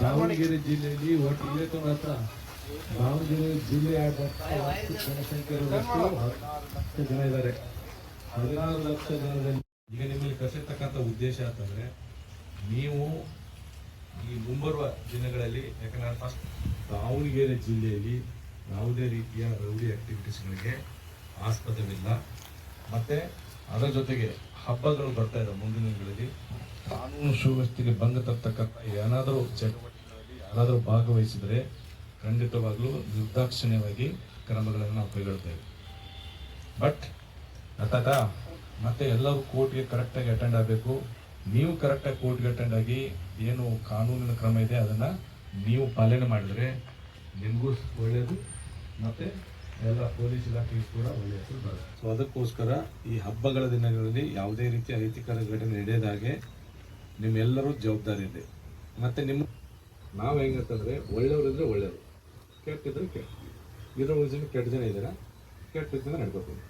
ದಾವಣಗೆರೆ ಜಿಲ್ಲೆಯಲ್ಲಿ ಒಟ್ಟು ಹತ್ರ ದಾವಣಗೆರೆ ಜಿಲ್ಲೆಯ ಜನಸಂಖ್ಯೆ 16 ಜನ ಇದ್ದಾರೆ. 16 ಲಕ್ಷ ಜನದಲ್ಲಿ ಈಗ ನಿಮ್ಮಲ್ಲಿ ಕರೆಸಿರ್ತಕ್ಕಂಥ ಉದ್ದೇಶ ಅಂತಂದ್ರೆ ನೀವು ಈ ಮುಂಬರುವ ದಿನಗಳಲ್ಲಿ, ಯಾಕಂದ್ರೆ ಫಸ್ಟ್ ದಾವಣಗೆರೆ ಜಿಲ್ಲೆಯಲ್ಲಿ ಯಾವುದೇ ರೀತಿಯ ರೌಡಿ ಆಕ್ಟಿವಿಟೀಸ್ಗಳಿಗೆ ಆಸ್ಪದವಿಲ್ಲ. ಮತ್ತೆ ಅದರ ಜೊತೆಗೆ ಹಬ್ಬಗಳು ಬರ್ತಾ ಇದ್ದಾವೆ. ಮುಂದಿನ ದಿನಗಳಲ್ಲಿ ಕಾನೂನು ಸುವ್ಯವಸ್ಥೆಗೆ ಭಂಗ ತರ್ತಕ್ಕಂಥ ಏನಾದರೂ ಚಟುವಟಿಕೆಗಳಲ್ಲಿ ಯಾರಾದರೂ ಭಾಗವಹಿಸಿದರೆ ಖಂಡಿತವಾಗ್ಲೂ ನಿರ್ದಾಕ್ಷಿಣ್ಯವಾಗಿ ಕ್ರಮಗಳನ್ನು ನಾವು ಕೈಗೊಳ್ತೇವೆ. ಬಟ್ ಮತ್ತೆ ಎಲ್ಲರೂ ಕೋರ್ಟ್ಗೆ ಕರೆಕ್ಟಾಗಿ ಅಟೆಂಡ್ ಆಗಬೇಕು. ನೀವು ಕರೆಕ್ಟಾಗಿ ಕೋರ್ಟ್ಗೆ ಅಟೆಂಡ್ ಆಗಿ ಏನು ಕಾನೂನಿನ ಕ್ರಮ ಇದೆ ಅದನ್ನು ನೀವು ಪಾಲನೆ ಮಾಡಿದರೆ ನಿಮಗೂ ಒಳ್ಳೆಯದು, ಮತ್ತು ಎಲ್ಲ ಪೊಲೀಸ್ ಇಲಾಖೆಗೂ ಕೂಡ ಒಳ್ಳೆಯ ಹೆಸರು ಬರುತ್ತೆ. ಸೊ ಅದಕ್ಕೋಸ್ಕರ ಈ ಹಬ್ಬಗಳ ದಿನಗಳಲ್ಲಿ ಯಾವುದೇ ರೀತಿಯ ಅಹಿತಕರ ಘಟನೆ ನಡೆಯದಾಗೆ ನಿಮ್ಮೆಲ್ಲರೂ ಜವಾಬ್ದಾರಿ ಇದೆ. ಮತ್ತು ನಾವು ಹೆಂಗಂತಂದರೆ ಒಳ್ಳೆಯವರಿದ್ರೆ ಒಳ್ಳೆಯವರು, ಕೆಟ್ಟಿದ್ರೆ ಕೆಟ್ಟ, ಇರೋ ಜನ ಕೆಟ್ಟ ಜನ ಇದ್ದಾರೆ, ಕೆಟ್ಟ ಜನ ನಡ್ಕೋತೀವಿ.